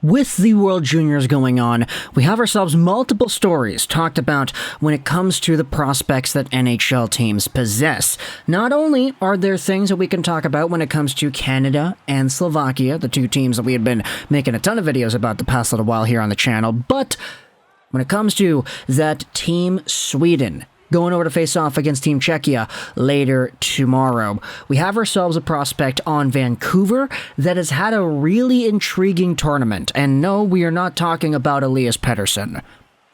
With the World Juniors going on, we have ourselves multiple stories talked about when it comes to the prospects that NHL teams possess. Not only are there things that we can talk about when it comes to Canada and Slovakia, the two teams that we had been making a ton of videos about the past little while here on the channel, but when it comes to that Team Sweden going over to face off against Team Czechia later tomorrow, we have ourselves a prospect on Vancouver that has had a really intriguing tournament. And no, we are not talking about Elias Pettersson.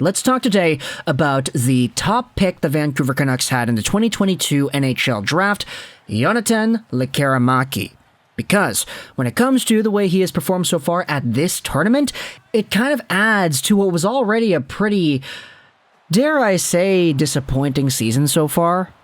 Let's talk today about the top pick the Vancouver Canucks had in the 2022 NHL Draft, Jonathan Lekkerimaki. Because when it comes to the way he has performed so far at this tournament, it kind of adds to what was already a pretty, dare I say, disappointing season so far.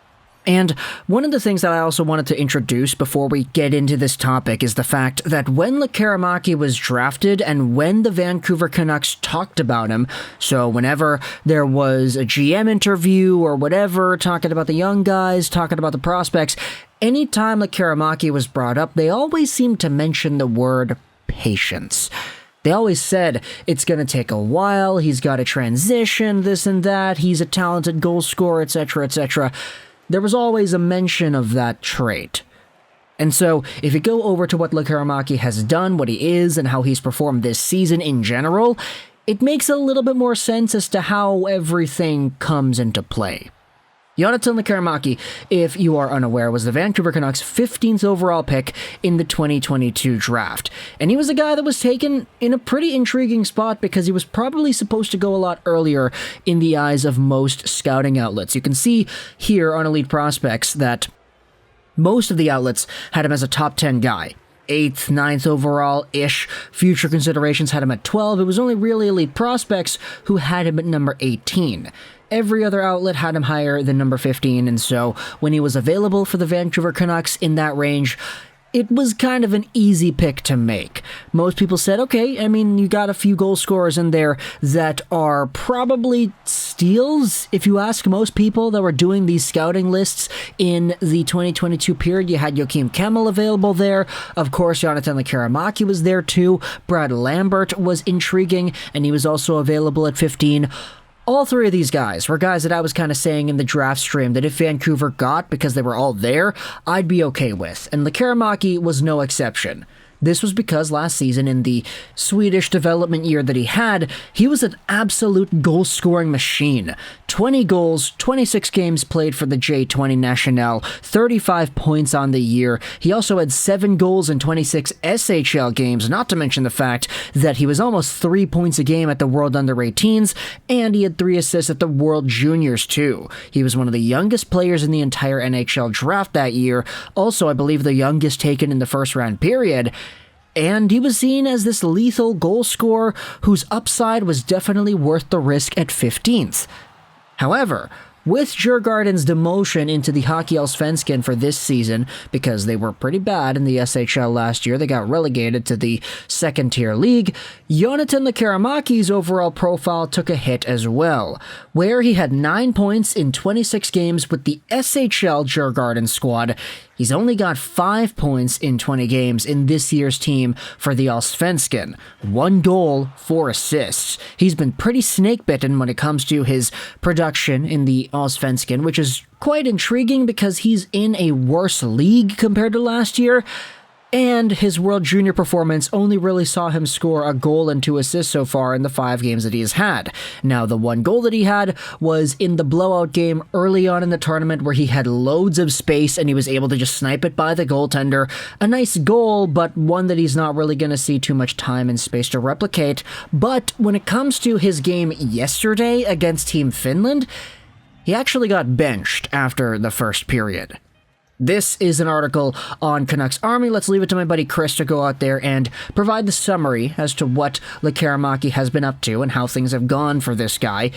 And one of the things that I also wanted to introduce before we get into this topic is the fact that when Lekkerimaki was drafted and when the Vancouver Canucks talked about him, so whenever there was a GM interview or whatever, talking about the young guys, talking about the prospects, anytime Lekkerimaki was brought up, they always seemed to mention the word patience. They always said, it's going to take a while, he's got to transition, this and that, he's a talented goal scorer, etc., etc. There was always a mention of that trait. And so, if you go over to what Lekkerimaki has done, what he is, and how he's performed this season in general, it makes a little bit more sense as to how everything comes into play. Jonathan Lekkerimaki, if you are unaware, was the Vancouver Canucks' 15th overall pick in the 2022 draft. And he was a guy that was taken in a pretty intriguing spot because he was probably supposed to go a lot earlier in the eyes of most scouting outlets. You can see here on Elite Prospects that most of the outlets had him as a top 10 guy. 8th, 9th overall-ish. Future considerations had him at 12. It was only really Elite Prospects who had him at number 18. Every other outlet had him higher than number 15, and so when he was available for the Vancouver Canucks in that range, it was kind of an easy pick to make. Most people said, okay, I mean, you got a few goal scorers in there that are probably steals. If you ask most people that were doing these scouting lists in the 2022 period, you had Joakim Kemell available there. Of course, Jonathan Lekkerimaki was there too. Brad Lambert was intriguing, and he was also available at 15. All three of these guys were guys that I was kind of saying in the draft stream that if Vancouver got, because they were all there, I'd be okay with. And Lekkerimaki was no exception. This was because last season, in the Swedish development year that he had, he was an absolute goal-scoring machine. 20 goals, 26 games played for the J20 National, 35 points on the year. He also had 7 goals in 26 SHL games, not to mention the fact that he was almost 3 points a game at the World Under-18s, and he had 3 assists at the World Juniors too. He was one of the youngest players in the entire NHL draft that year, also I believe the youngest taken in the first round period. And he was seen as this lethal goal scorer whose upside was definitely worth the risk at 15th. However, with Djurgården's demotion into the Hockey Allsvenskan for this season, because they were pretty bad in the SHL last year, they got relegated to the second-tier league, Jonathan Lekkerimaki's overall profile took a hit as well, where he had 9 points in 26 games with the SHL Djurgården squad. He's only got 5 points in 20 games in this year's team for the Allsvenskan. 1 goal, 4 assists. He's been pretty snake-bitten when it comes to his production in the Allsvenskan, which is quite intriguing because he's in a worse league compared to last year. And his World Junior performance only really saw him score a goal and 2 assists so far in the 5 games that he has had. Now, the 1 goal that he had was in the blowout game early on in the tournament where he had loads of space and he was able to just snipe it by the goaltender. A nice goal, but one that he's not really going to see too much time and space to replicate. But when it comes to his game yesterday against Team Finland, he actually got benched after the first period. This is an article on Canucks Army. Let's leave it to my buddy Chris to go out there and provide the summary as to what Lekkerimaki has been up to and how things have gone for this guy.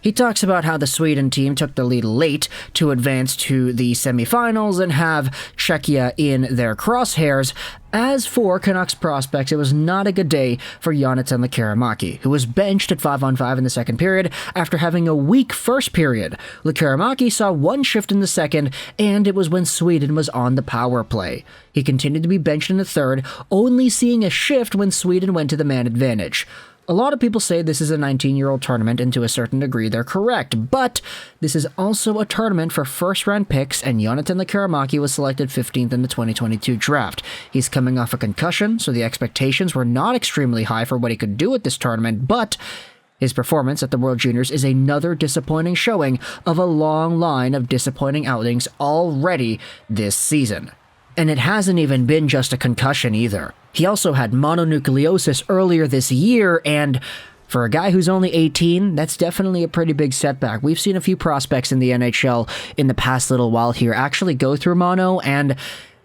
He talks about how the Sweden team took the lead late to advance to the semifinals and have Czechia in their crosshairs. As for Canucks prospects, it was not a good day for Jonathan Lekkerimaki, who was benched at 5-on-5 in the second period after having a weak first period. Lekkerimaki saw one shift in the second, and it was when Sweden was on the power play. He continued to be benched in the third, only seeing a shift when Sweden went to the man advantage. A lot of people say this is a 19-year-old tournament, and to a certain degree they're correct, but this is also a tournament for first-round picks, and Jonathan Lekkerimaki was selected 15th in the 2022 draft. He's coming off a concussion, so the expectations were not extremely high for what he could do at this tournament, but his performance at the World Juniors is another disappointing showing of a long line of disappointing outings already this season. And it hasn't even been just a concussion either. He also had mononucleosis earlier this year, and for a guy who's only 18, that's definitely a pretty big setback. We've seen a few prospects in the NHL in the past little while here actually go through mono, and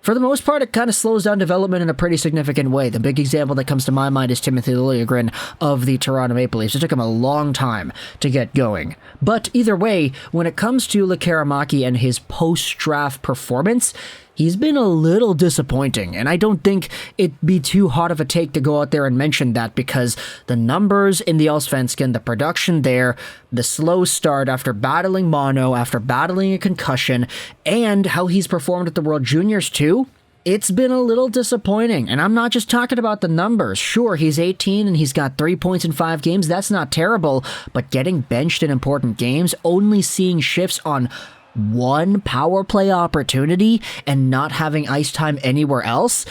for the most part, it kind of slows down development in a pretty significant way. The big example that comes to my mind is Timothy Liljegren of the Toronto Maple Leafs. It took him a long time to get going. But either way, when it comes to Lekkerimaki and his post-draft performance, he's been a little disappointing, and I don't think it'd be too hot of a take to go out there and mention that because the numbers in the Allsvenskan, the production there, the slow start after battling mono, after battling a concussion, and how he's performed at the World Juniors too, it's been a little disappointing. And I'm not just talking about the numbers. Sure, he's 18 and he's got 3 points in 5 games. That's not terrible, but getting benched in important games, only seeing shifts on one power play opportunity and not having ice time anywhere else,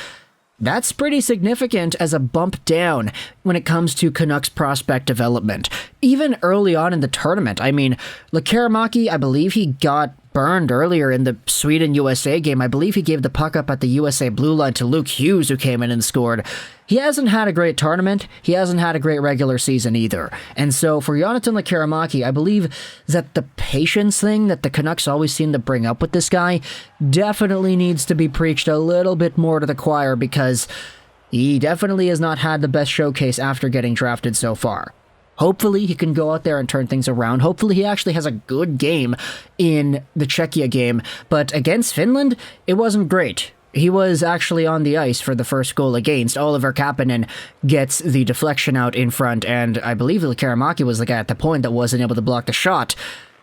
that's pretty significant as a bump down when it comes to Canucks prospect development. Even early on in the tournament, I mean, Lekkerimaki, I believe he got burned earlier in the Sweden-USA game. I believe he gave the puck up at the USA blue line to Luke Hughes, who came in and scored. He hasn't had a great tournament. He hasn't had a great regular season either. And so for Jonathan Lekkerimaki, I believe that the patience thing that the Canucks always seem to bring up with this guy definitely needs to be preached a little bit more to the choir because he definitely has not had the best showcase after getting drafted so far. Hopefully he can go out there and turn things around. Hopefully he actually has a good game in the Czechia game. But against Finland, it wasn't great. He was actually on the ice for the first goal against. Oliver Kapanen gets the deflection out in front, and I believe Lekkerimaki was the guy at the point that wasn't able to block the shot.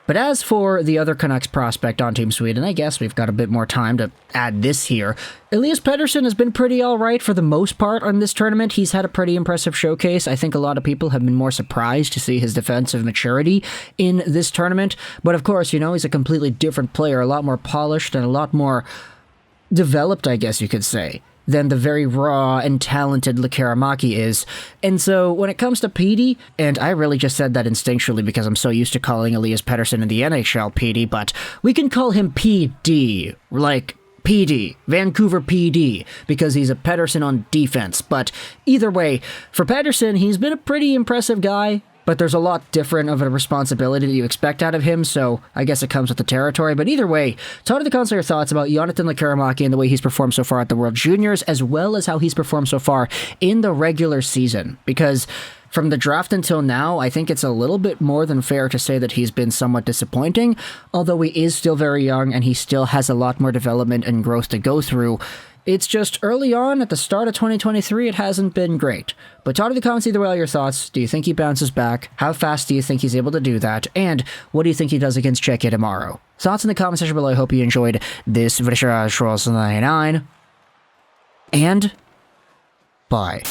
But as for the other Canucks prospect on Team Sweden, I guess we've got a bit more time to add this here. Elias Pettersson has been pretty alright for the most part on this tournament. He's had a pretty impressive showcase. I think a lot of people have been more surprised to see his defensive maturity in this tournament. But of course, you know, he's a completely different player, a lot more polished and a lot more developed, I guess you could say, than the very raw and talented Lekkerimaki is. And so when it comes to PD, and I really just said that instinctually because I'm so used to calling Elias Pettersson in the NHL PD, but we can call him PD, like PD, Vancouver PD, because he's a Pettersson on defense. But either way, for Pettersson, he's been a pretty impressive guy, but there's a lot different of a responsibility that you expect out of him, so I guess it comes with the territory. But either way, talk to the comments your thoughts about Jonathan Lekkerimaki and the way he's performed so far at the World Juniors, as well as how he's performed so far in the regular season. Because from the draft until now, I think it's a little bit more than fair to say that he's been somewhat disappointing, although he is still very young and he still has a lot more development and growth to go through. It's just early on at the start of 2023, it hasn't been great. But talk to the comments either way, all your thoughts. Do you think he bounces back? How fast do you think he's able to do that? And what do you think he does against Czechia tomorrow? Thoughts in the comment section below. I hope you enjoyed this video. And bye.